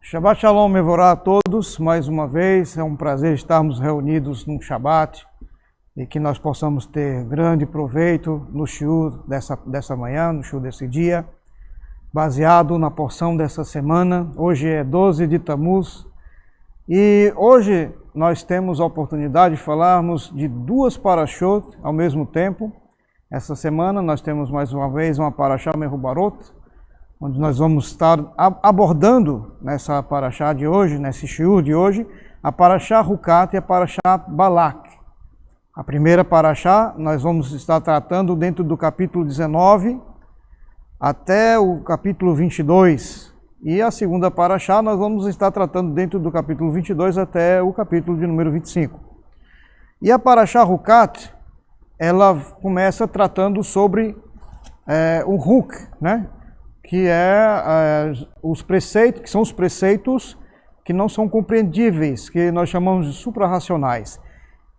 Shabbat Shalom, Mevorá a todos, mais uma vez, é um prazer estarmos reunidos num Shabbat e que nós possamos ter grande proveito no shiur dessa manhã, no shiur desse dia, baseado na porção dessa semana. Hoje é 12 de Tammuz e hoje nós temos a oportunidade de falarmos de duas parashot ao mesmo tempo. Essa semana nós temos mais uma vez uma parashá Mehubarot, onde nós vamos estar abordando nessa parashá de hoje, nesse shiur de hoje, a parashá Hukat e a parashá Balak. A primeira parashá nós vamos estar tratando dentro do capítulo 19 até o capítulo 22. E a segunda parashá nós vamos estar tratando dentro do capítulo 22 até o capítulo de número 25. E a parashá Hukat, ela começa tratando sobre o Huk, né? Que os preceitos, que são os preceitos que não são compreendíveis, que nós chamamos de suprarracionais.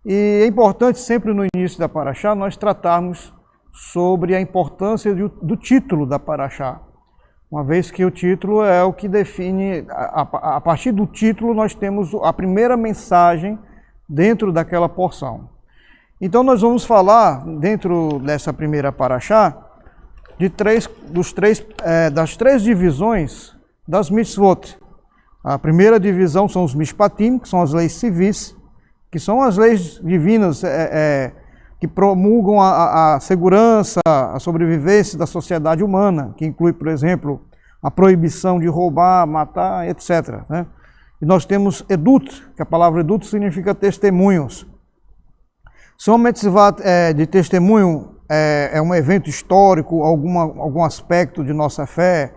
E é importante sempre no início da parashá nós tratarmos sobre a importância do título da parashá, uma vez que o título é o que define, a partir do título nós temos a primeira mensagem dentro daquela porção. Então nós vamos falar dentro dessa primeira parashá das três divisões das mitzvot. A primeira divisão são os mishpatim, que são as leis civis, que são as leis divinas que promulgam a segurança, a sobrevivência da sociedade humana, que inclui, por exemplo, a proibição de roubar, matar, etc. Né? E nós temos edut, que a palavra edut significa testemunhos. Se uma mitzvah de testemunho é um evento histórico, algum aspecto de nossa fé,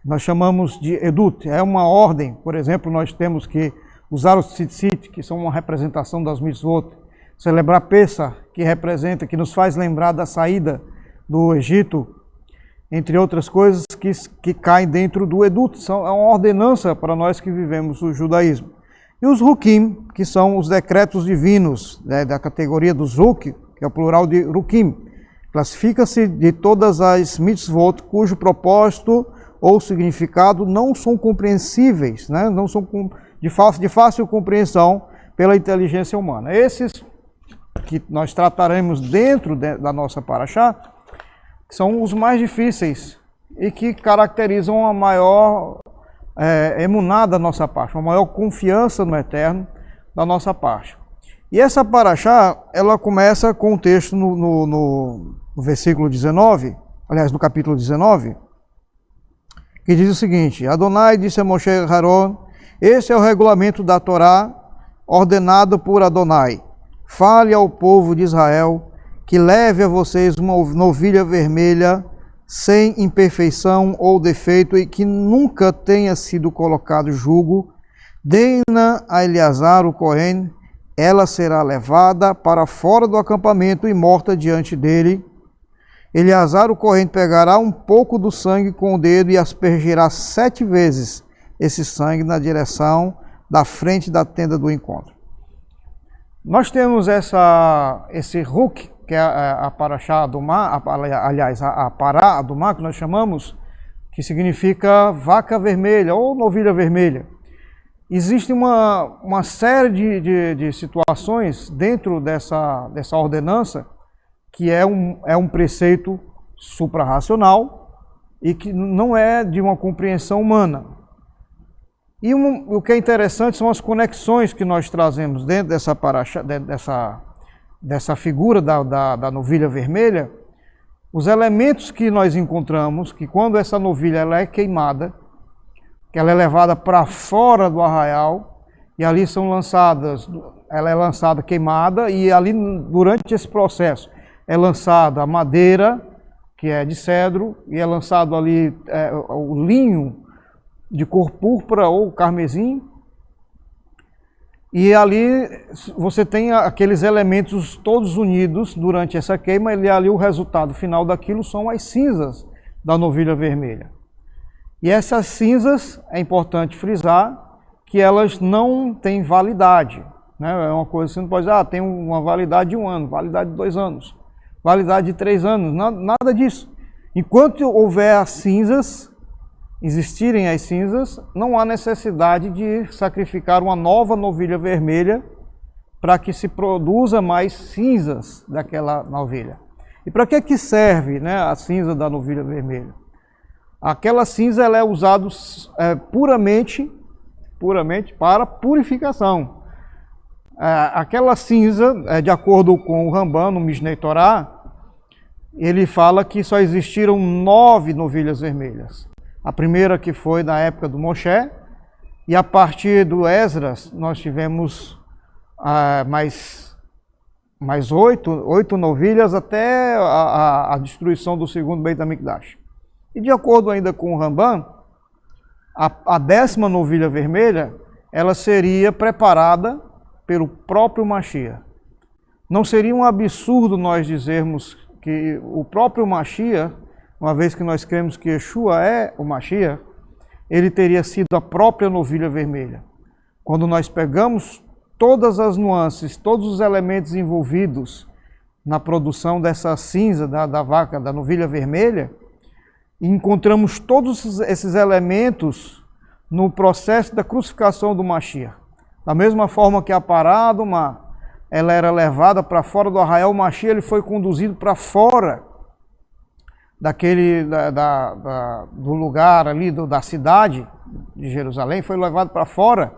nós chamamos de edut, é uma ordem. Por exemplo, nós temos que usar os tzitzit, que são uma representação das mitzvot, celebrar Pesach, que nos faz lembrar da saída do Egito, entre outras coisas que caem dentro do edut, é uma ordenança para nós que vivemos o judaísmo. E os Rukim, que são os decretos divinos, né, da categoria dos Ruk, que é o plural de Rukim. Classifica-se de todas as mitzvot cujo propósito ou significado não são compreensíveis, né? Não são de fácil compreensão pela inteligência humana. Esses que nós trataremos dentro da nossa parashá são os mais difíceis e que caracterizam a maior emuná da nossa parte, uma maior confiança no Eterno da nossa parte. E essa parashá, ela começa com o texto no versículo 19, aliás, no capítulo 19, que diz o seguinte: Adonai disse a Moshe Haron, esse é o regulamento da Torá, ordenado por Adonai. Fale ao povo de Israel que leve a vocês uma novilha vermelha, sem imperfeição ou defeito, e que nunca tenha sido colocado jugo. Dê-na a Eleazar, o Cohen, ela será levada para fora do acampamento e morta diante dele. Eleazar, o Cohen, pegará um pouco do sangue com o dedo e aspergirá 7 vezes esse sangue na direção da frente da tenda do encontro. Nós temos esse Huk, que é a parashá Adumá, aliás, a pará Adumá, que nós chamamos, que significa vaca vermelha ou novilha vermelha. Existe uma série de situações dentro dessa ordenança que é um preceito suprarracional e que não é de uma compreensão humana. E o que é interessante são as conexões que nós trazemos dentro dessa parashá, dessa figura da novilha vermelha, os elementos que nós encontramos, que quando essa novilha ela é queimada, que ela é levada para fora do arraial, e ali ela é lançada queimada, e ali durante esse processo é lançada a madeira, que é de cedro, e é lançado ali o linho de cor púrpura ou carmesim, e ali você tem aqueles elementos todos unidos durante essa queima, e ali o resultado final daquilo são as cinzas da novilha vermelha. E essas cinzas, é importante frisar, que elas não têm validade. Né? É uma coisa que você não pode dizer, tem uma validade de 1 ano, validade de 2 anos, validade de 3 anos, nada disso. Enquanto houver as cinzas, existirem as cinzas, não há necessidade de sacrificar uma nova novilha vermelha para que se produza mais cinzas daquela novilha. E para que serve, né, a cinza da novilha vermelha? Aquela cinza ela é usada puramente para purificação. Aquela cinza, de acordo com o Ramban, no Mishneh Torah, ele fala que só existiram 9 novilhas vermelhas. A primeira que foi na época do Moshe, e a partir do Esdras nós tivemos mais 8 novilhas até a destruição do segundo Beit HaMikdash. E de acordo ainda com o Ramban, a 10ª novilha vermelha, ela seria preparada pelo próprio Mashiach. Não seria um absurdo nós dizermos que o próprio Mashiach, uma vez que nós cremos que Yeshua é o Mashiach, ele teria sido a própria novilha vermelha. Quando nós pegamos todas as nuances, todos os elementos envolvidos na produção dessa cinza da vaca, da novilha vermelha, e encontramos todos esses elementos no processo da crucificação do Mashiach. Da mesma forma que a parábola, ela era levada para fora do arraial, o Mashiach ele foi conduzido para fora do lugar ali, da cidade de Jerusalém, foi levado para fora,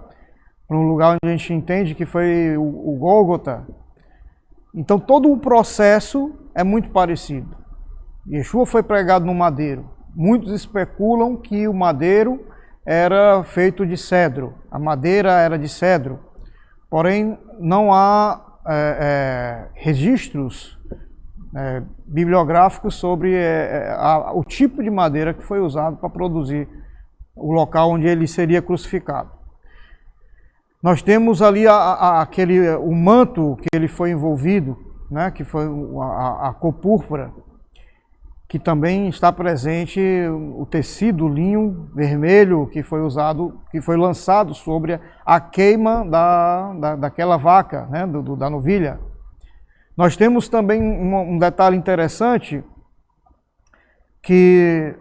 para um lugar onde a gente entende que foi o Gólgota. Então todo o processo é muito parecido. Yeshua foi pregado no madeiro. Muitos especulam que o madeiro era feito de cedro, a madeira era de cedro, porém não há registros bibliográficos sobre o tipo de madeira que foi usado para produzir o local onde ele seria crucificado. Nós temos ali o manto que ele foi envolvido, né, que foi a cor púrpura, que também está presente o tecido linho vermelho que foi usado, que foi lançado sobre a queima daquela vaca, né, da novilha. Nós temos também um detalhe interessante, que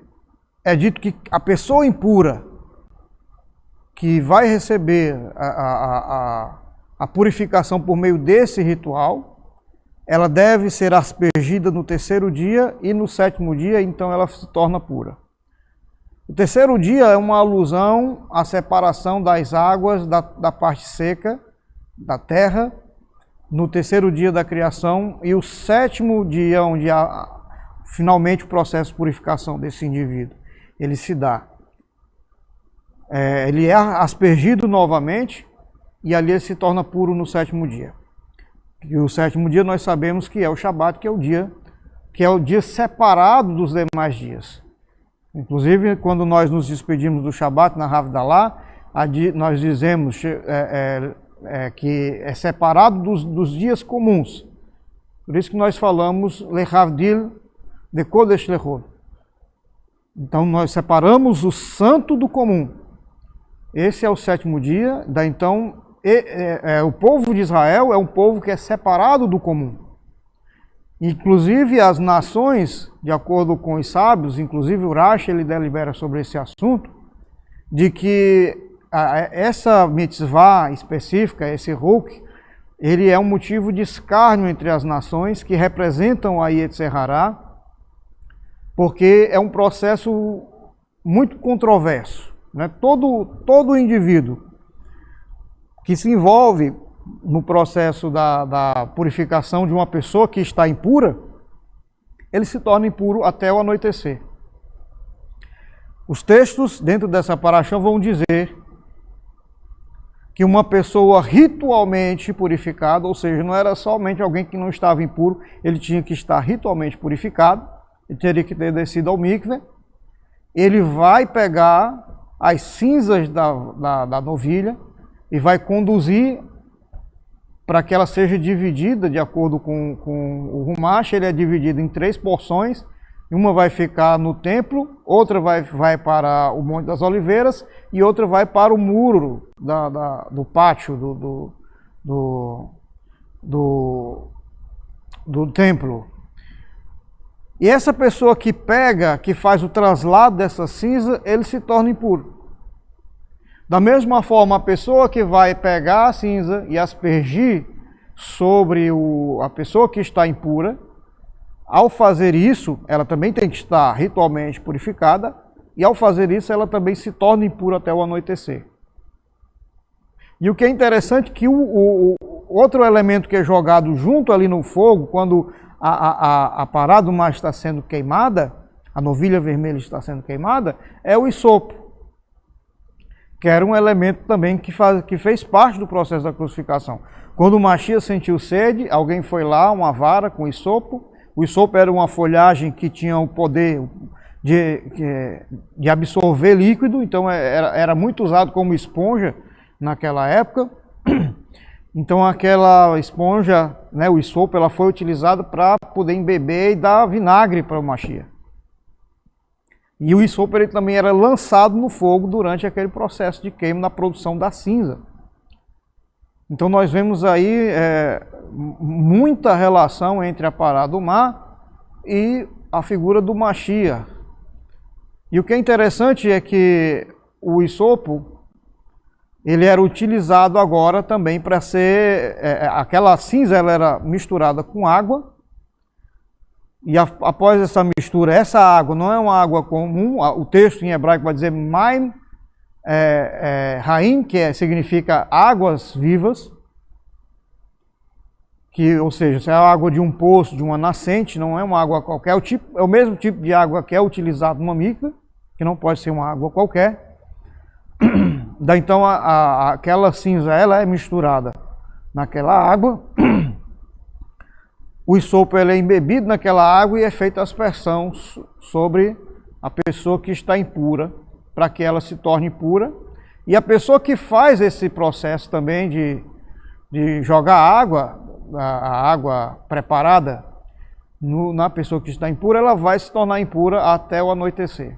é dito que a pessoa impura que vai receber a purificação por meio desse ritual, ela deve ser aspergida no 3º dia e no 7º dia, então ela se torna pura. O 3º dia é uma alusão à separação das águas da parte seca da terra, no 3º dia da criação, e o 7º dia, onde há finalmente o processo de purificação desse indivíduo, ele se dá. Ele é aspergido novamente, e ali ele se torna puro no 7º dia. E o 7º dia nós sabemos que é o Shabat, que é o dia separado dos demais dias. Inclusive, quando nós nos despedimos do Shabat na Havdalah, nós dizemos que é separado dos dias comuns. Por isso que nós falamos Lehavdil de Kodesh Lechol. Então nós separamos o santo do comum. Esse é o 7º dia, então o povo de Israel é um povo que é separado do comum. Inclusive as nações, de acordo com os sábios, inclusive o Rashi, ele delibera sobre esse assunto, de que essa mitzvah específica, esse Huk, ele é um motivo de escárnio entre as nações que representam a Yetzer Hará, porque é um processo muito controverso, né? Todo indivíduo que se envolve no processo da purificação de uma pessoa que está impura, ele se torna impuro até o anoitecer. Os textos dentro dessa paraxá vão dizer que uma pessoa ritualmente purificada, ou seja, não era somente alguém que não estava impuro, ele tinha que estar ritualmente purificado, ele teria que ter descido ao mikve, ele vai pegar as cinzas da novilha e vai conduzir para que ela seja dividida de acordo com o Rumash. Ele é dividido em 3 porções, uma vai ficar no templo, outra vai para o Monte das Oliveiras e outra vai para o muro do pátio do templo. E essa pessoa que pega, que faz o traslado dessa cinza, ele se torna impuro. Da mesma forma, a pessoa que vai pegar a cinza e aspergir sobre a pessoa que está impura, ao fazer isso, ela também tem que estar ritualmente purificada, e ao fazer isso, ela também se torna impura até o anoitecer. E o que é interessante é que o outro elemento que é jogado junto ali no fogo, quando a parada do mar está sendo queimada, a novilha vermelha está sendo queimada, é o hisopo, que era um elemento também que fez parte do processo da crucificação. Quando o Mashiach sentiu sede, alguém foi lá, uma vara com hisopo. O hisopo era uma folhagem que tinha o poder de absorver líquido, então era muito usado como esponja naquela época. Então aquela esponja, né, o hisopo, ela foi utilizada para poder embeber e dar vinagre para o Mashiach. E o hisopo ele também era lançado no fogo durante aquele processo de queima na produção da cinza. Então nós vemos aí muita relação entre a parada do mar e a figura do Mashiach. E o que é interessante é que o hisopo, ele era utilizado agora também para ser, aquela cinza ela era misturada com água, e após essa mistura, essa água não é uma água comum, o texto em hebraico vai dizer Maim Haim, que significa águas vivas, ou seja, se é a água de um poço, de uma nascente, não é uma água qualquer, é o mesmo tipo de água que é utilizado numa mikve, que não pode ser uma água qualquer. Daí então aquela cinza ela é misturada naquela água, o hisopo ele é embebido naquela água e é feita a aspersão sobre a pessoa que está impura, para que ela se torne pura. E a pessoa que faz esse processo também de jogar a água preparada na pessoa que está impura, ela vai se tornar impura até o anoitecer.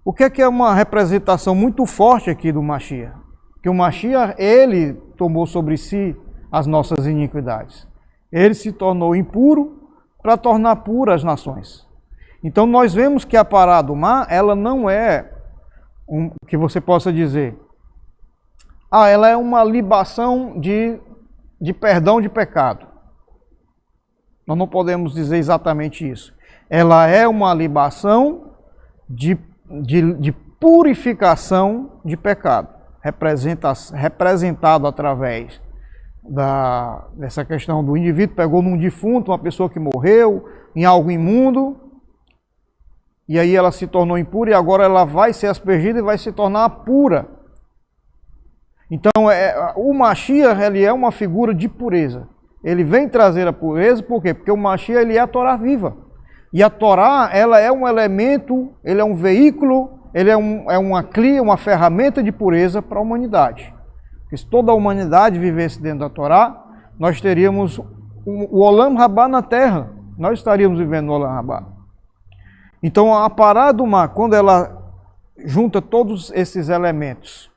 O que é uma representação muito forte aqui do Mashiach? Que o Mashiach, ele tomou sobre si as nossas iniquidades. Ele se tornou impuro para tornar puras as nações. Então nós vemos que a parada do mar, ela não é que você possa dizer, ela é uma libação de perdão de pecado. Nós não podemos dizer exatamente isso. Ela é uma libação de purificação de pecado, representado através dessa questão do indivíduo pegou num defunto, uma pessoa que morreu, em algo imundo, e aí ela se tornou impura e agora ela vai ser aspergida e vai se tornar pura. Então o Mashiach ele é uma figura de pureza. Ele vem trazer a pureza, por quê? Porque o Mashiach ele é a Torá viva. E a Torá ela é um elemento, ele é um veículo, ele é uma ferramenta de pureza para a humanidade. Porque se toda a humanidade vivesse dentro da Torá, nós teríamos o Olam Rabá na Terra. Nós estaríamos vivendo no Olam Rabá. Então a parada do mar, quando ela junta todos esses elementos,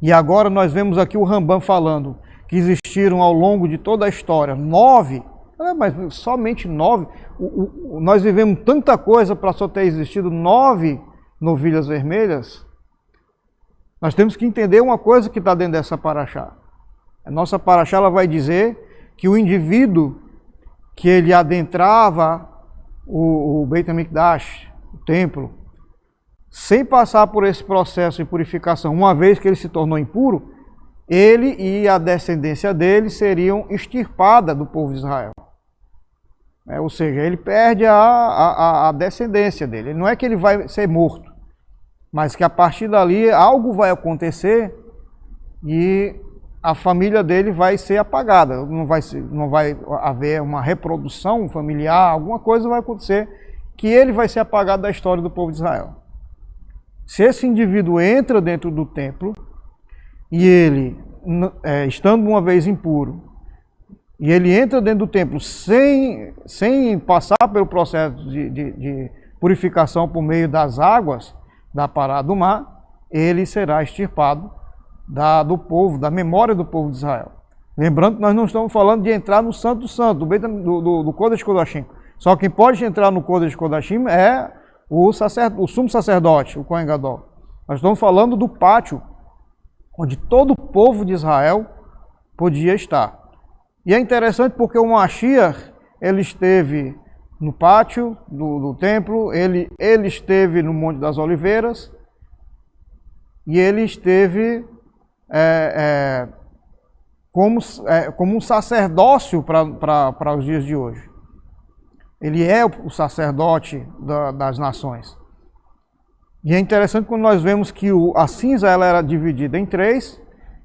e agora nós vemos aqui o Rambam falando que existiram ao longo de toda a história 9, mas somente 9, nós vivemos tanta coisa para só ter existido 9 novilhas vermelhas. Nós temos que entender uma coisa que está dentro dessa paraxá. A nossa paraxá ela vai dizer que o indivíduo que ele adentrava o Beit HaMikdash, o templo, sem passar por esse processo de purificação, uma vez que ele se tornou impuro, ele e a descendência dele seriam extirpadas do povo de Israel. Ou seja, ele perde a descendência dele. Não é que ele vai ser morto, mas que a partir dali algo vai acontecer e a família dele vai ser apagada. Não vai haver uma reprodução familiar, alguma coisa vai acontecer que ele vai ser apagado da história do povo de Israel. Se esse indivíduo entra dentro do templo e ele, estando uma vez impuro, e ele entra dentro do templo sem passar pelo processo de purificação por meio das águas da parada do mar, ele será extirpado do povo, da memória do povo de Israel. Lembrando que nós não estamos falando de entrar no Santo do Santo, do Kodesh Kodashim. Só quem pode entrar no Kodesh Kodashim é o sumo sacerdote, o Kohen Gadol. Nós estamos falando do pátio, onde todo o povo de Israel podia estar. E é interessante porque o Mashiach, ele esteve no pátio do templo, ele esteve no Monte das Oliveiras, e ele esteve como um sacerdócio para os dias de hoje. Ele é o sacerdote das nações. E é interessante quando nós vemos que a cinza ela era dividida em três.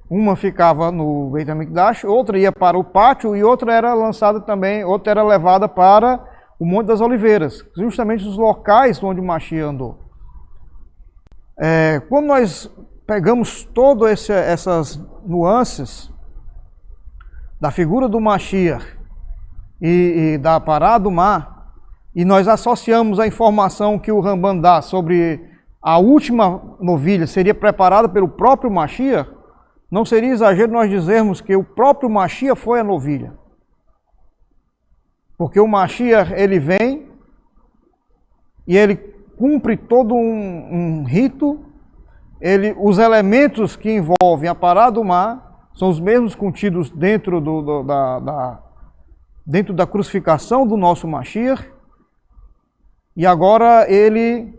Uma ficava no Beit HaMikdash, outra ia para o pátio e outra era lançada também, outra era levada para o Monte das Oliveiras, justamente os locais onde o Mashiach andou. Quando nós pegamos todas essas nuances da figura do Mashiach e da Pará do Mar, e nós associamos a informação que o Ramban dá sobre a última novilha seria preparada pelo próprio Mashiach, não seria exagero nós dizermos que o próprio Mashiach foi a novilha. Porque o Mashiach, ele vem e ele cumpre todo um rito, os elementos que envolvem a Pará do Mar são os mesmos contidos dentro dentro da crucificação do nosso Mashiach, e agora ele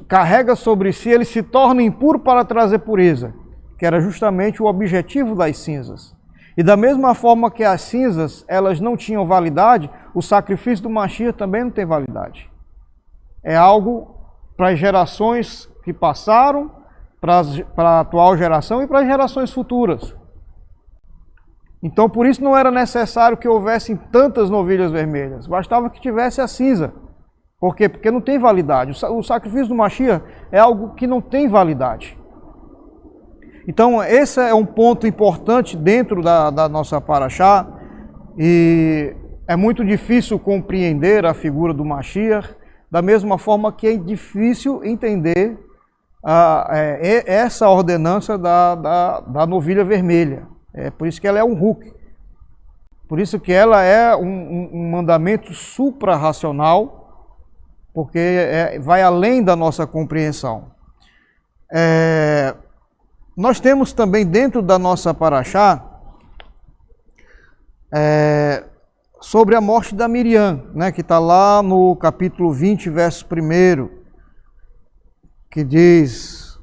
carrega sobre si, ele se torna impuro para trazer pureza, que era justamente o objetivo das cinzas. E da mesma forma que as cinzas, elas não tinham validade, o sacrifício do Mashiach também não tem validade. É algo para as gerações que passaram, para a atual geração e para as gerações futuras. Então, por isso não era necessário que houvessem tantas novilhas vermelhas, bastava que tivesse a cinza. Por quê? Porque não tem validade. O sacrifício do Mashiach é algo que não tem validade. Então, esse é um ponto importante dentro da nossa Parashá, e é muito difícil compreender a figura do Mashiach, da mesma forma que é difícil entender essa ordenança da novilha vermelha. É por isso que ela é um Huk. Por isso que ela é um mandamento supra-racional, porque vai além da nossa compreensão. Nós temos também dentro da nossa Parashá sobre a morte da Miriam, né, que está lá no capítulo 20, verso 1, que diz,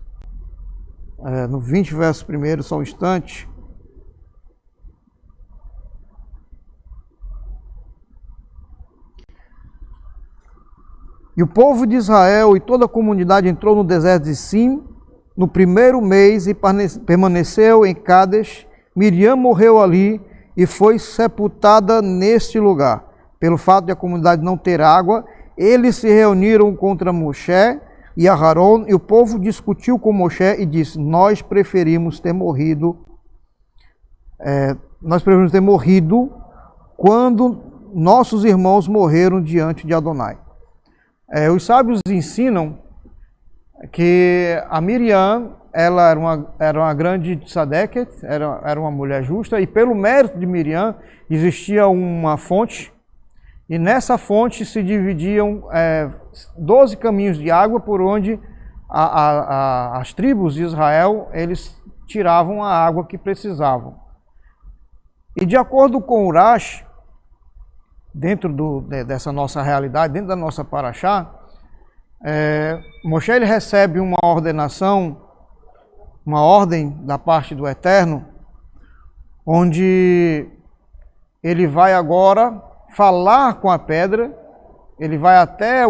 no 20, verso 1, só um instante. E o povo de Israel e toda a comunidade entrou no deserto de Sim no primeiro mês e permaneceu em Cádiz. Miriam morreu ali e foi sepultada neste lugar. Pelo fato de a comunidade não ter água, eles se reuniram contra Moshe e Aharon, e o povo discutiu com Moshe e disse: nós preferimos ter morrido quando nossos irmãos morreram diante de Adonai. Os sábios ensinam que a Miriam, ela era uma grande tzadeket, era uma mulher justa, e pelo mérito de Miriam existia uma fonte, e nessa fonte se dividiam 12 caminhos de água por onde as tribos de Israel, eles tiravam a água que precisavam. E de acordo com Urash, dentro dessa nossa realidade, dentro da nossa Parashá, Moshe ele recebe uma ordenação, uma ordem da parte do Eterno, onde ele vai agora falar com a pedra, ele vai até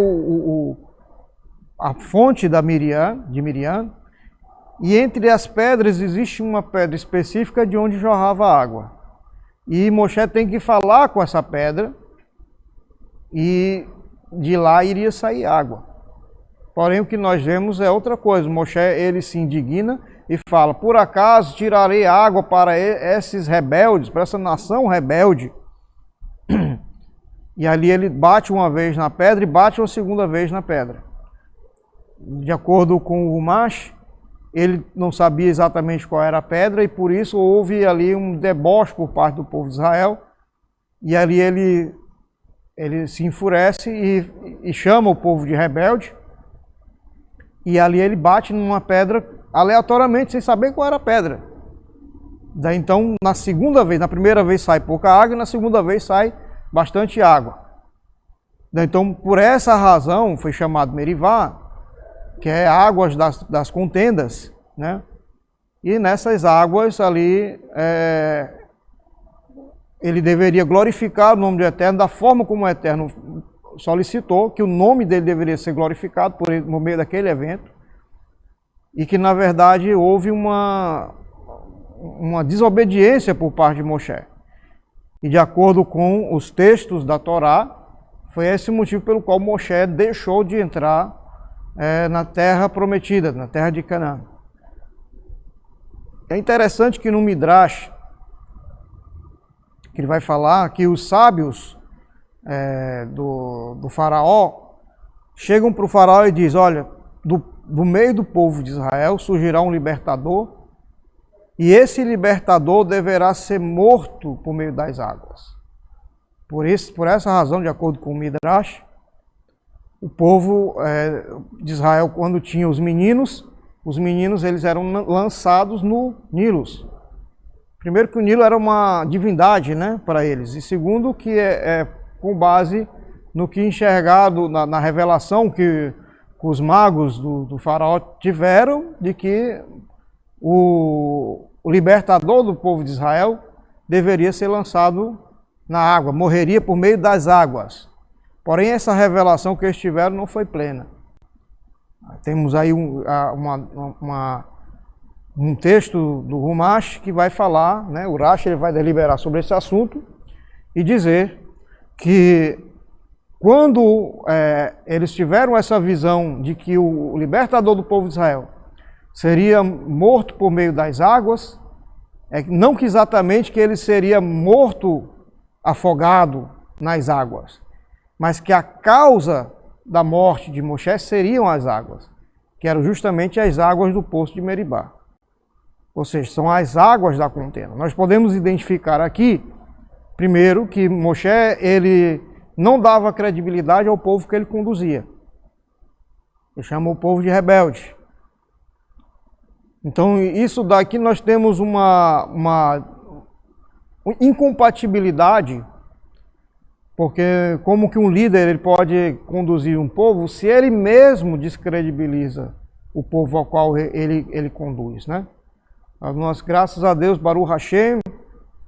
a fonte de Miriam, e entre as pedras existe uma pedra específica de onde jorrava água. E Moshe tem que falar com essa pedra, e de lá iria sair água. Porém, o que nós vemos é outra coisa. Moshe, ele se indigna e fala: por acaso tirarei água para esses rebeldes, para essa nação rebelde? E ali ele bate uma vez na pedra e bate uma segunda vez na pedra. De acordo com o Humash, ele não sabia exatamente qual era a pedra, e por isso houve ali um deboche por parte do povo de Israel, e ali ele ele se enfurece e chama o povo de rebelde. E ali ele bate numa pedra aleatoriamente, sem saber qual era a pedra. Daí então, na segunda vez, na primeira vez sai pouca água e na segunda vez sai bastante água. Daí então, por essa razão, foi chamado Merivá, que é águas das contendas, né? E nessas águas ali, ele deveria glorificar o nome do Eterno da forma como o Eterno solicitou, que o nome dele deveria ser glorificado por meio daquele evento, e que na verdade houve uma desobediência por parte de Moshe. E de acordo com os textos da Torá, foi esse o motivo pelo qual Moshe deixou de entrar na terra prometida, na terra de Canaã. É interessante que no Midrash, que ele vai falar que os sábios do faraó chegam para o faraó e dizem: olha, do meio do povo de Israel surgirá um libertador, e esse libertador deverá ser morto por meio das águas. Por essa razão, de acordo com o Midrash, o povo de Israel, quando tinha os meninos eles eram lançados no Nilo. Primeiro que o Nilo era uma divindade, né, para eles, e segundo que com base no que enxergado na revelação que os magos do faraó tiveram, de que o libertador do povo de Israel deveria ser lançado na água, morreria por meio das águas. Porém, essa revelação que eles tiveram não foi plena. Temos aí um texto do Rumash que vai falar, né, o Rashi ele vai deliberar sobre esse assunto e dizer que quando eles tiveram essa visão de que o libertador do povo de Israel seria morto por meio das águas, não que exatamente que ele seria morto afogado nas águas, mas que a causa da morte de Moshe seriam as águas, que eram justamente as águas do poço de Meribá. Ou seja, são as águas da contenda. Nós podemos identificar aqui, primeiro, que Moshe ele não dava credibilidade ao povo que ele conduzia. Ele chama o povo de rebelde. Então, isso daqui nós temos uma incompatibilidade, porque como que um líder ele pode conduzir um povo se ele mesmo descredibiliza o povo ao qual ele conduz, né? Nós, graças a Deus, Baruch Hashem,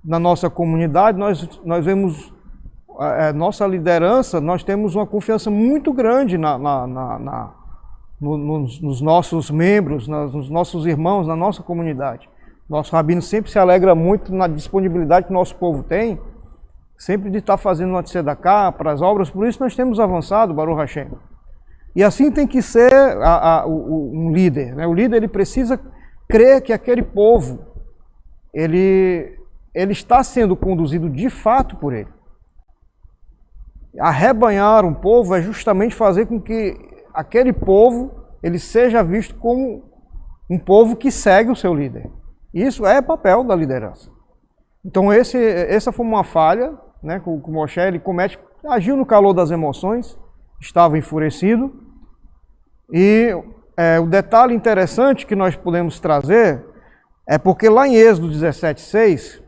na nossa comunidade, nós vemos nossa liderança, nós temos uma confiança muito grande nos nossos membros, nos nossos irmãos, na nossa comunidade. Nosso rabino sempre se alegra muito na disponibilidade que o nosso povo tem, sempre de estar fazendo uma tzedakah para as obras, por isso nós temos avançado, Baruch Hashem. E assim tem que ser um líder, né? O líder ele precisa crer que aquele povo, ele está sendo conduzido de fato por ele. Arrebanhar um povo é justamente fazer com que aquele povo ele seja visto como um povo que segue o seu líder. Isso é papel da liderança. Então essa foi uma falha, né, que o Moshe ele comete, agiu no calor das emoções, estava enfurecido. E o detalhe interessante que nós podemos trazer é porque lá em Êxodo 17:6,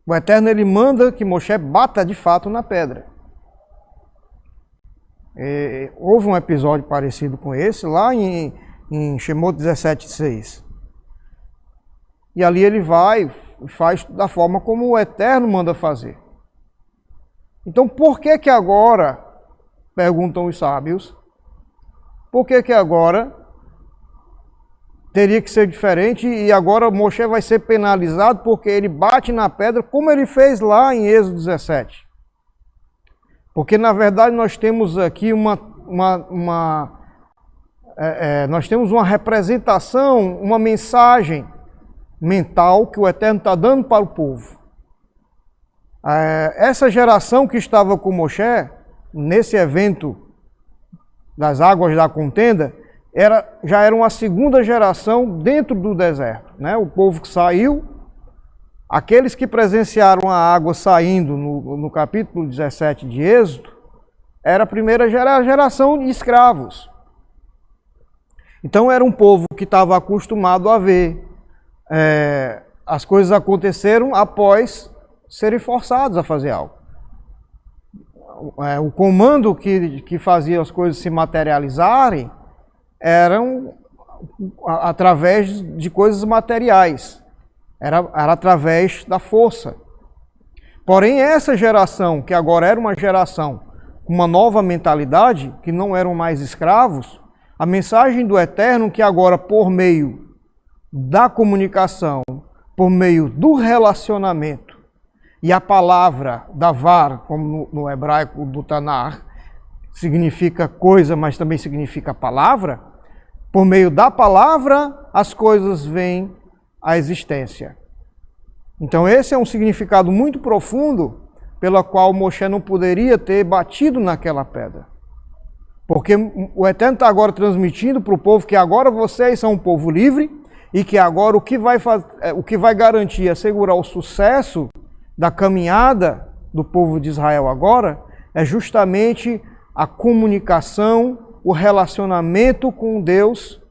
o Eterno ele manda que Moshe bata de fato na pedra. Houve um episódio parecido com esse lá em Shemot 17:6. E ali ele vai e faz da forma como o Eterno manda fazer. Então por que agora, perguntam os sábios, por que agora teria que ser diferente e agora Moshe vai ser penalizado porque ele bate na pedra como ele fez lá em Êxodo 17? Porque na verdade nós temos aqui nós temos uma representação, uma mensagem mental que o Eterno está dando para o povo. Essa geração que estava com Moshe, nesse evento das águas da contenda, já era uma segunda geração dentro do deserto, né? O povo que saiu Aqueles que presenciaram a água saindo no capítulo 17 de Êxodo, era a primeira geração de escravos. Então era um povo que estava acostumado a ver as coisas aconteceram após serem forçados a fazer algo. O comando que fazia as coisas se materializarem eram através de coisas materiais, era através da força. Porém, essa geração, que agora era uma geração com uma nova mentalidade, que não eram mais escravos, a mensagem do Eterno que agora, por meio da comunicação, por meio do relacionamento, e a palavra davar, como no hebraico do Tanar, significa coisa, mas também significa palavra, por meio da palavra as coisas vêm à existência. Então esse é um significado muito profundo, pela qual Moshe não poderia ter batido naquela pedra. Porque o Eterno está agora transmitindo para o povo que agora vocês são um povo livre e que agora o que vai garantir, assegurar o sucesso da caminhada do povo de Israel agora é justamente a comunicação, o relacionamento com Deus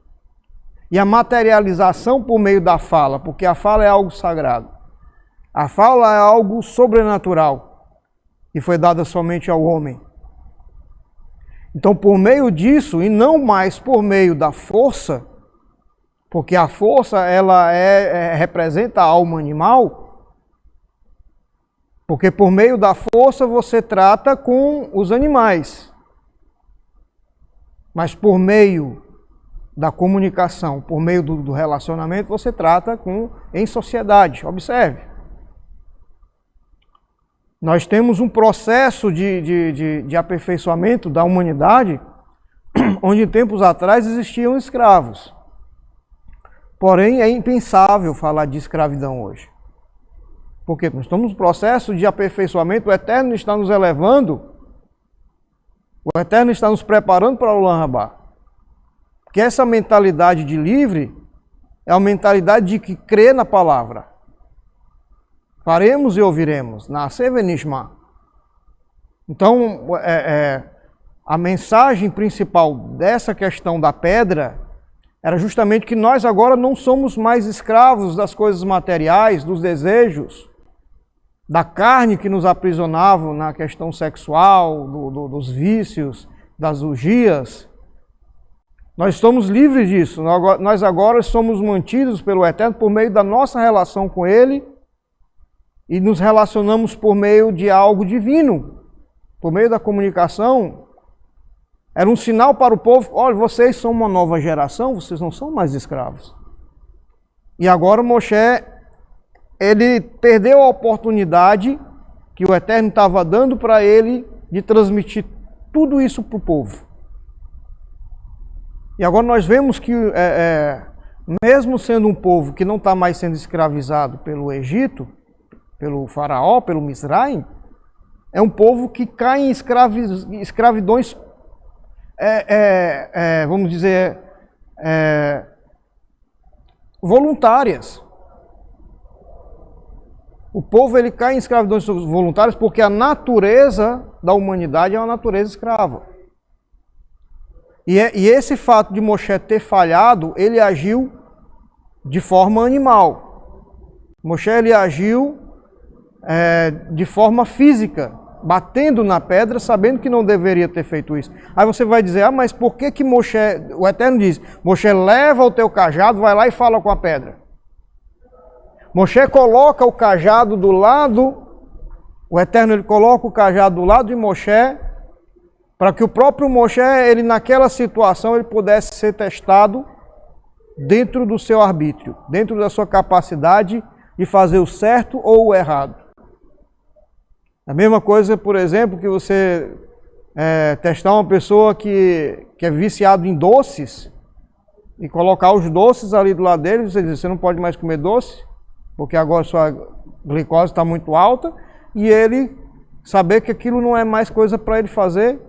e a materialização por meio da fala, porque a fala é algo sagrado. A fala é algo sobrenatural e foi dada somente ao homem. Então, por meio disso, e não mais por meio da força, porque a força ela representa a alma animal, porque por meio da força você trata com os animais, mas por meio da comunicação, por meio do relacionamento, você trata em sociedade. Observe. Nós temos um processo de aperfeiçoamento da humanidade, onde em tempos atrás existiam escravos. Porém, é impensável falar de escravidão hoje. Porque nós estamos num processo de aperfeiçoamento, o Eterno está nos elevando, o Eterno está nos preparando para o Olam Rabá. Porque essa mentalidade de livre é a mentalidade de que crê na palavra. Faremos e ouviremos. Nascer venishma. Então, a mensagem principal dessa questão da pedra era justamente que nós agora não somos mais escravos das coisas materiais, dos desejos, da carne que nos aprisionavam na questão sexual, dos vícios, das orgias. Nós estamos livres disso. Nós agora somos mantidos pelo Eterno por meio da nossa relação com Ele, e nos relacionamos por meio de algo divino, por meio da comunicação. Era um sinal para o povo: olha, vocês são uma nova geração, vocês não são mais escravos. E agora Moshe, ele perdeu a oportunidade que o Eterno estava dando para ele de transmitir tudo isso para o povo. E agora nós vemos que, mesmo sendo um povo que não está mais sendo escravizado pelo Egito, pelo faraó, pelo Misraim, é um povo que cai em escravidões, vamos dizer, voluntárias. O povo ele cai em escravidões voluntárias porque a natureza da humanidade é uma natureza escrava. E esse fato de Moshe ter falhado, ele agiu de forma animal. Moshe ele agiu de forma física, batendo na pedra, sabendo que não deveria ter feito isso. Aí você vai dizer: mas por que Moshe, o Eterno diz, Moshe, leva o teu cajado, vai lá e fala com a pedra. Moshe coloca o cajado do lado, o Eterno ele coloca o cajado do lado de Moshe, para que o próprio Moshe, ele naquela situação, ele pudesse ser testado dentro do seu arbítrio, dentro da sua capacidade de fazer o certo ou o errado. A mesma coisa, por exemplo, que você testar uma pessoa que é viciado em doces e colocar os doces ali do lado dele, você diz: você não pode mais comer doce, porque agora sua glicose está muito alta, e ele saber que aquilo não é mais coisa para ele fazer,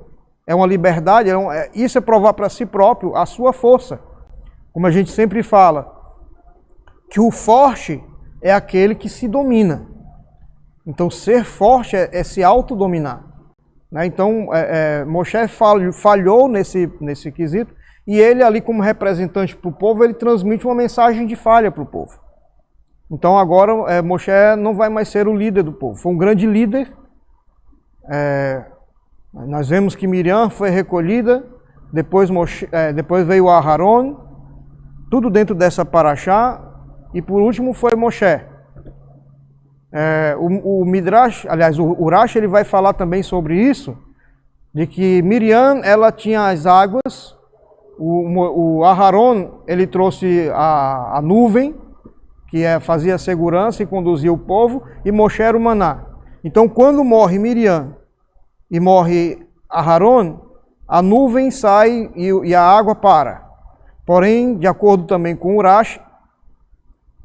é uma liberdade, isso é provar para si próprio a sua força. Como a gente sempre fala, que o forte, é aquele que se domina. Então, ser forte é se autodominar. Né? Então, Moshe falhou nesse quesito, e ele ali como representante para o povo, ele transmite uma mensagem de falha para o povo. Então agora Moshe não vai mais ser o líder do povo. Foi um grande líder. Nós vemos que Miriam foi recolhida, depois veio Aharon, tudo dentro dessa paraxá, e por último foi Moshe. O Midrash, aliás, o Urash, ele vai falar também sobre isso, de que Miriam, ela tinha as águas, o Aharon, ele trouxe a nuvem, que fazia segurança e conduzia o povo, e Moshe era o maná. Então, quando morre Miriam e morre Aharon, a nuvem sai e a água para. Porém, de acordo também com Urash,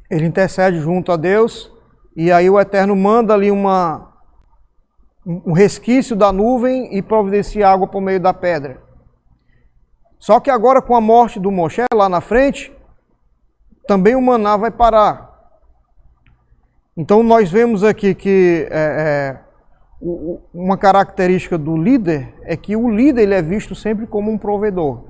ele intercede junto a Deus, e aí o Eterno manda ali um resquício da nuvem e providencia água por meio da pedra. Só que agora, com a morte do Moshe, lá na frente, também o maná vai parar. Então nós vemos aqui que uma característica do líder é que o líder ele é visto sempre como um provedor.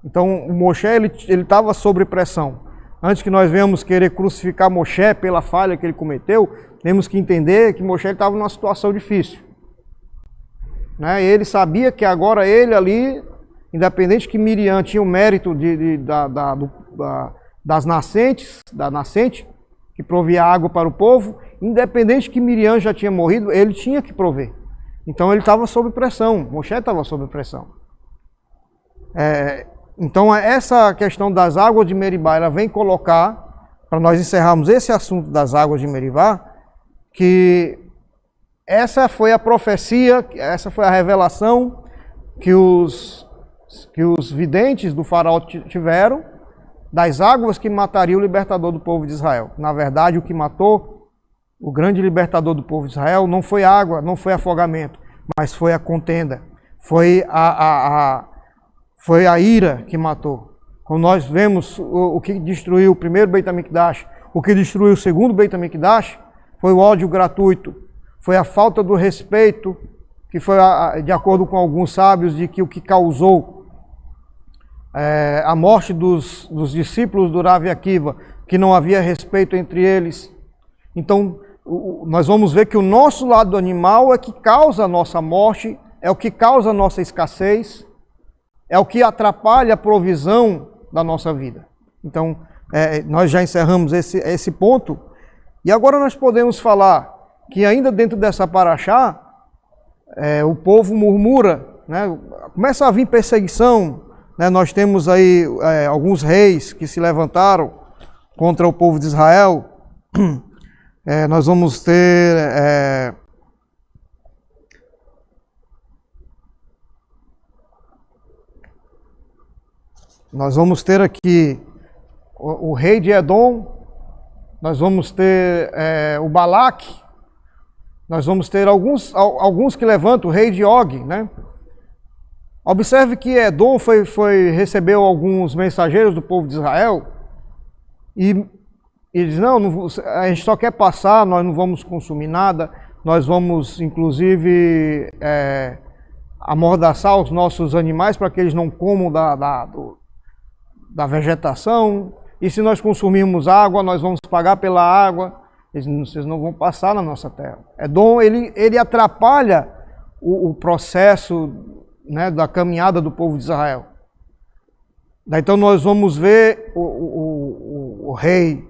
Então o Moshe ele estava sob pressão. Antes que nós venhamos querer crucificar Moshe pela falha que ele cometeu, temos que entender que Moshe estava numa situação difícil. Né? Ele sabia que agora ele ali, independente que Miriam tinha o mérito da nascente, que provia água para o povo, independente que Miriam já tinha morrido, ele tinha que prover. Então ele estava sob pressão, Moshe estava sob pressão. Então essa questão das águas de Meribá, ela vem colocar, para nós encerrarmos esse assunto das águas de Meribá, que essa foi a profecia, essa foi a revelação que os videntes do faraó tiveram, das águas que mataria o libertador do povo de Israel. Na verdade, o que matou o grande libertador do povo de Israel não foi água, não foi afogamento, mas foi a contenda, foi a ira que matou. Como nós vemos, o que destruiu o primeiro Beit HaMikdash, o que destruiu o segundo Beit HaMikdash, foi o ódio gratuito, foi a falta do respeito, que foi, de acordo com alguns sábios, de que o que causou a morte dos discípulos do Rav Akiva, que não havia respeito entre eles. Então, nós vamos ver que o nosso lado animal é que causa a nossa morte, é o que causa a nossa escassez, é o que atrapalha a provisão da nossa vida. Então, nós já encerramos esse ponto, e agora nós podemos falar que ainda dentro dessa paraxá, o povo murmura, né? Começa a vir perseguição, né? Nós temos aí alguns reis que se levantaram contra o povo de Israel. Nós vamos ter aqui o rei de Edom, nós vamos ter o Balaque, nós vamos ter alguns que levantam, o rei de Og, né? Observe que Edom recebeu alguns mensageiros do povo de Israel e diz, não, a gente só quer passar, nós não vamos consumir nada, nós vamos inclusive amordaçar os nossos animais para que eles não comam da vegetação, e se nós consumirmos água, nós vamos pagar pela água, vocês não vão passar na nossa terra. Edom, ele atrapalha o processo, né, da caminhada do povo de Israel. Então nós vamos ver o rei,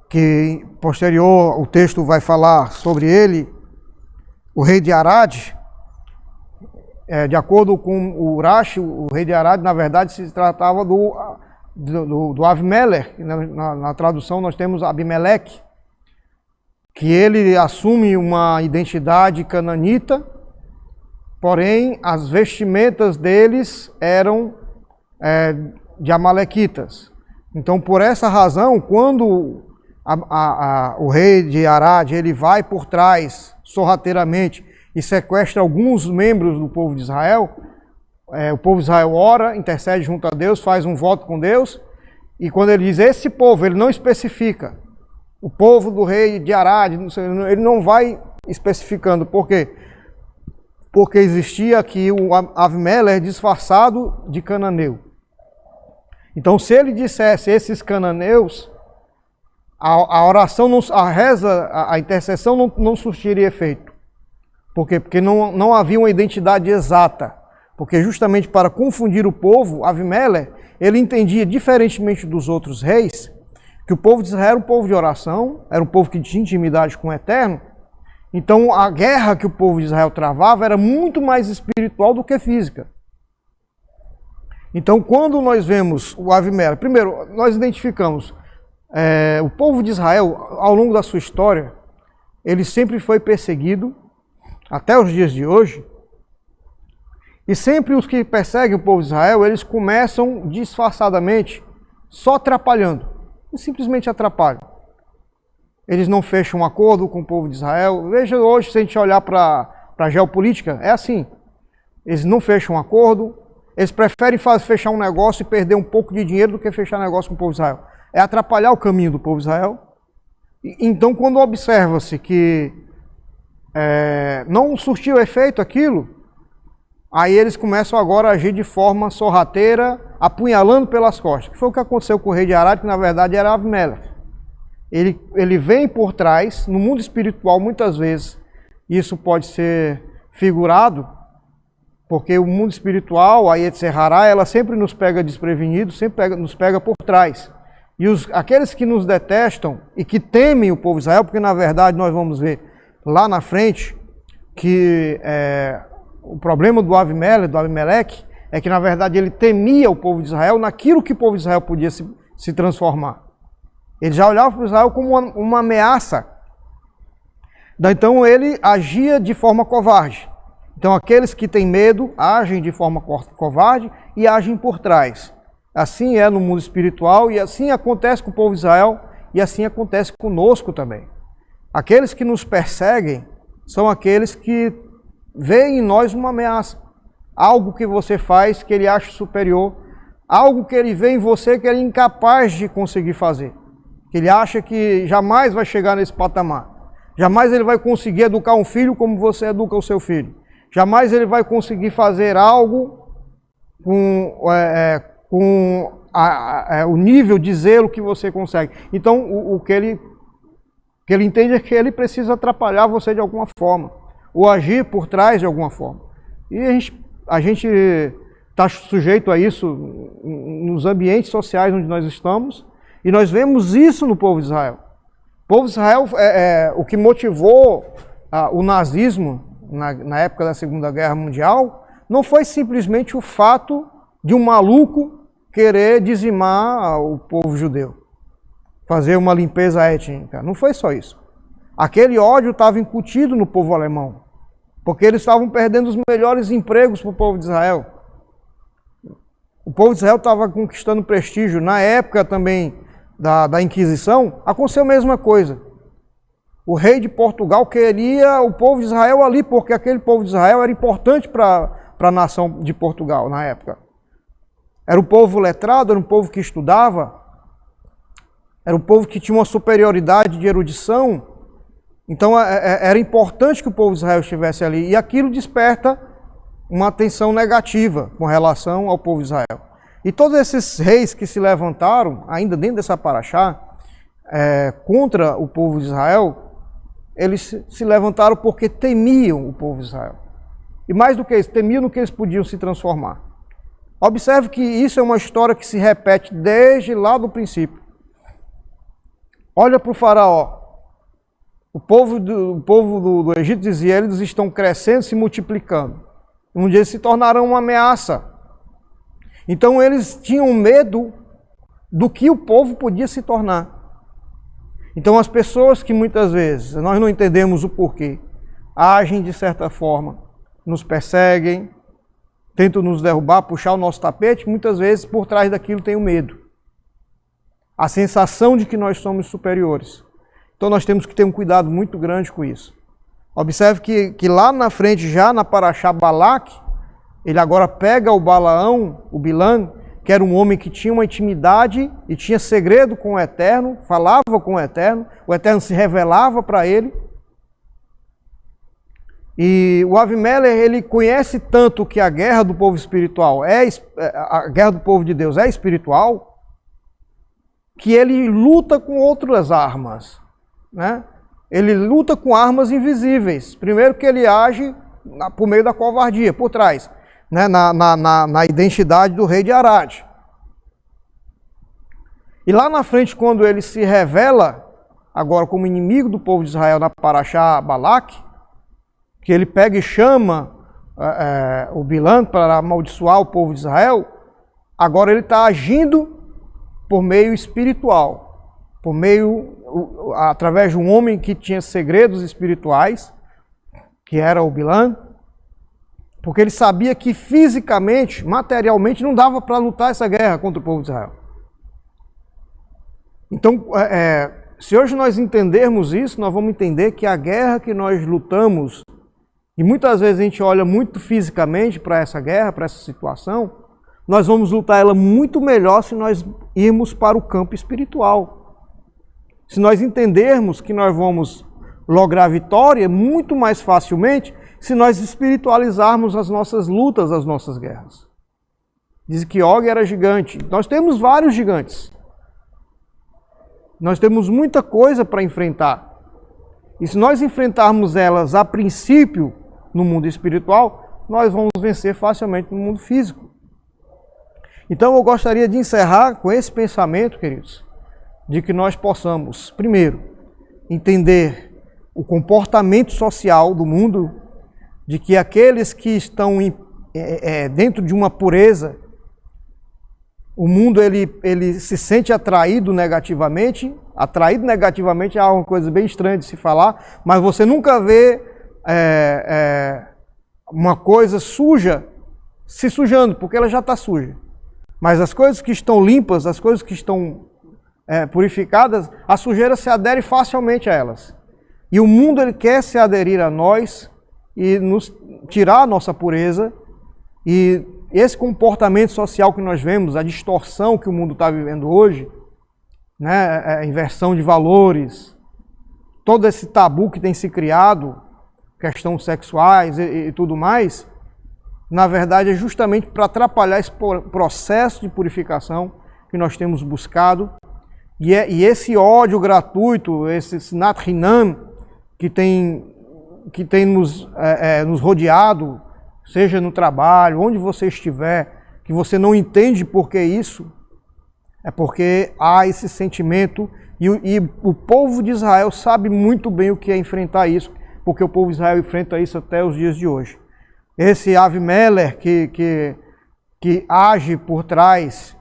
que posterior o texto vai falar sobre ele, o rei de Arad. De acordo com o Urash, o rei de Arad, na verdade, se tratava do Avimelech. Na tradução nós temos Abimeleque, que ele assume uma identidade cananita, porém as vestimentas deles eram de amalequitas. Então, por essa razão, quando o rei de Arad ele vai por trás sorrateiramente e sequestra alguns membros do povo de Israel, o povo de Israel ora, intercede junto a Deus, faz um voto com Deus, E quando ele diz esse povo, ele não especifica. O povo do rei de Arad, ele não vai especificando. Por quê? Porque existia aqui o Avimelech disfarçado de cananeu. Então, se ele dissesse esses cananeus, a oração, a reza, a intercessão não surtiria efeito. Por quê? Porque não havia uma identidade exata. Porque justamente para confundir o povo, Avimelech, ele entendia, diferentemente dos outros reis, que o povo de Israel era um povo de oração, era um povo que tinha intimidade com o Eterno. Então a guerra que o povo de Israel travava era muito mais espiritual do que física. Então quando nós vemos o Avimelech, primeiro nós identificamos o povo de Israel ao longo da sua história, ele sempre foi perseguido, até os dias de hoje, e sempre os que perseguem o povo de Israel, eles começam disfarçadamente, só atrapalhando, e simplesmente atrapalham. Eles não fecham um acordo com o povo de Israel. Veja hoje, se a gente olhar para a geopolítica, é assim. Eles não fecham um acordo, eles preferem fechar um negócio e perder um pouco de dinheiro do que fechar negócio com o povo de Israel. É atrapalhar o caminho do povo de Israel. Então, quando observa-se que não surtiu efeito aquilo, aí eles começam agora a agir de forma sorrateira, apunhalando pelas costas. Que foi o que aconteceu com o rei de Arad, que na verdade era Avimelech. Ele vem por trás, no mundo espiritual muitas vezes, isso pode ser figurado, porque o mundo espiritual, a Yetzirah, ela sempre nos pega desprevenidos, sempre nos pega por trás. E aqueles que nos detestam e que temem o povo de Israel, porque na verdade nós vamos ver lá na frente que o problema do Avimelech, é que na verdade ele temia o povo de Israel naquilo que o povo de Israel podia se transformar. Ele já olhava para Israel como uma ameaça. Então ele agia de forma covarde. Então aqueles que têm medo agem de forma covarde e agem por trás. Assim é no mundo espiritual e assim acontece com o povo de Israel e assim acontece conosco também. Aqueles que nos perseguem são aqueles que veem em nós uma ameaça. Algo que você faz que ele acha superior. Algo que ele vê em você que ele é incapaz de conseguir fazer. Que ele acha que jamais vai chegar nesse patamar. Jamais ele vai conseguir educar um filho como você educa o seu filho. Jamais ele vai conseguir fazer algo com o nível de zelo que você consegue. Então, o que ele entende é que ele precisa atrapalhar você de alguma forma. Ou agir por trás de alguma forma. E a gente está sujeito a isso nos ambientes sociais onde nós estamos. E nós vemos isso no povo de Israel. O povo de Israel, o que motivou o nazismo na época da Segunda Guerra Mundial, não foi simplesmente o fato de um maluco querer dizimar o povo judeu, fazer uma limpeza étnica. Não foi só isso. Aquele ódio estava incutido no povo alemão, porque eles estavam perdendo os melhores empregos para o povo de Israel. O povo de Israel estava conquistando prestígio. Na época também da Inquisição, aconteceu a mesma coisa. O rei de Portugal queria o povo de Israel ali, porque aquele povo de Israel era importante para a nação de Portugal na época. Era um povo letrado, era um povo que estudava, era um povo que tinha uma superioridade de erudição. Então era importante que o povo de Israel estivesse ali. E aquilo desperta uma atenção negativa com relação ao povo de Israel. E todos esses reis que se levantaram, ainda dentro dessa paraxá, contra o povo de Israel, eles se levantaram porque temiam o povo de Israel. E mais do que isso, temiam no que eles podiam se transformar. Observe que isso é uma história que se repete desde lá do princípio. Olha para o faraó. O povo do Egito dizia, eles estão crescendo, se multiplicando. Um dia eles se tornarão uma ameaça. Então eles tinham medo do que o povo podia se tornar. Então as pessoas que muitas vezes nós não entendemos o porquê, agem de certa forma, nos perseguem, tentam nos derrubar, puxar o nosso tapete, muitas vezes por trás daquilo tem o medo. A sensação de que nós somos superiores. Então nós temos que ter um cuidado muito grande com isso. Observe que lá na frente, já na paraxá Balaque, ele agora pega o Balaão, o Bilã, que era um homem que tinha uma intimidade e tinha segredo com o Eterno, falava com o Eterno se revelava para ele. E o Avimelech, ele conhece tanto que a guerra do povo espiritual a guerra do povo de Deus é espiritual, que ele luta com outras armas, né? Ele luta com armas invisíveis. Primeiro que ele age por meio da covardia, por trás, né? na identidade do rei de Arad. E lá na frente, quando ele se revela, agora como inimigo do povo de Israel na Parashá Balaque, que ele pega e chama o Bilã para amaldiçoar o povo de Israel, agora ele está agindo por meio espiritual, através de um homem que tinha segredos espirituais, que era o Bilã, porque ele sabia que fisicamente, materialmente, não dava para lutar essa guerra contra o povo de Israel. Então, se hoje nós entendermos isso, nós vamos entender que a guerra que nós lutamos, e muitas vezes a gente olha muito fisicamente para essa guerra, para essa situação, nós vamos lutar ela muito melhor se nós irmos para o campo espiritual. Se nós entendermos que nós vamos lograr vitória muito mais facilmente se nós espiritualizarmos as nossas lutas, as nossas guerras. Diz que Og era gigante. Nós temos vários gigantes. Nós temos muita coisa para enfrentar. E se nós enfrentarmos elas a princípio no mundo espiritual, nós vamos vencer facilmente no mundo físico. Então eu gostaria de encerrar com esse pensamento, queridos, de que nós possamos, primeiro, entender o comportamento social do mundo, de que aqueles que estão dentro de uma pureza, o mundo ele se sente atraído negativamente. Atraído negativamente é uma coisa bem estranha de se falar, mas você nunca vê uma coisa suja se sujando, porque ela já está suja. Mas as coisas que estão limpas, as coisas que estão purificadas, a sujeira se adere facilmente a elas. E o mundo ele quer se aderir a nós e nos tirar a nossa pureza. E esse comportamento social que nós vemos, a distorção que o mundo está vivendo hoje, né, a inversão de valores, todo esse tabu que tem se criado, questões sexuais e tudo mais, na verdade é justamente para atrapalhar esse processo de purificação que nós temos buscado. E esse ódio gratuito, esse Sinat Hinam, que tem nos rodeado, seja no trabalho, onde você estiver, que você não entende por que isso, é porque há esse sentimento e o povo de Israel sabe muito bem o que é enfrentar isso, porque o povo de Israel enfrenta isso até os dias de hoje. Esse Avimelech que age por trás,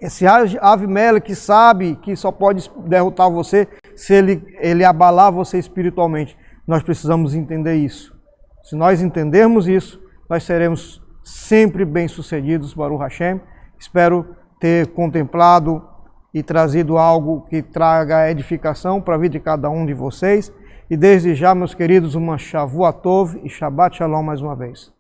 esse Avimelech que sabe que só pode derrotar você se ele abalar você espiritualmente. Nós precisamos entender isso. Se nós entendermos isso, nós seremos sempre bem-sucedidos, Baruch Hashem. Espero ter contemplado e trazido algo que traga edificação para a vida de cada um de vocês. E desde já, meus queridos, uma Shavua Tov e Shabbat Shalom mais uma vez.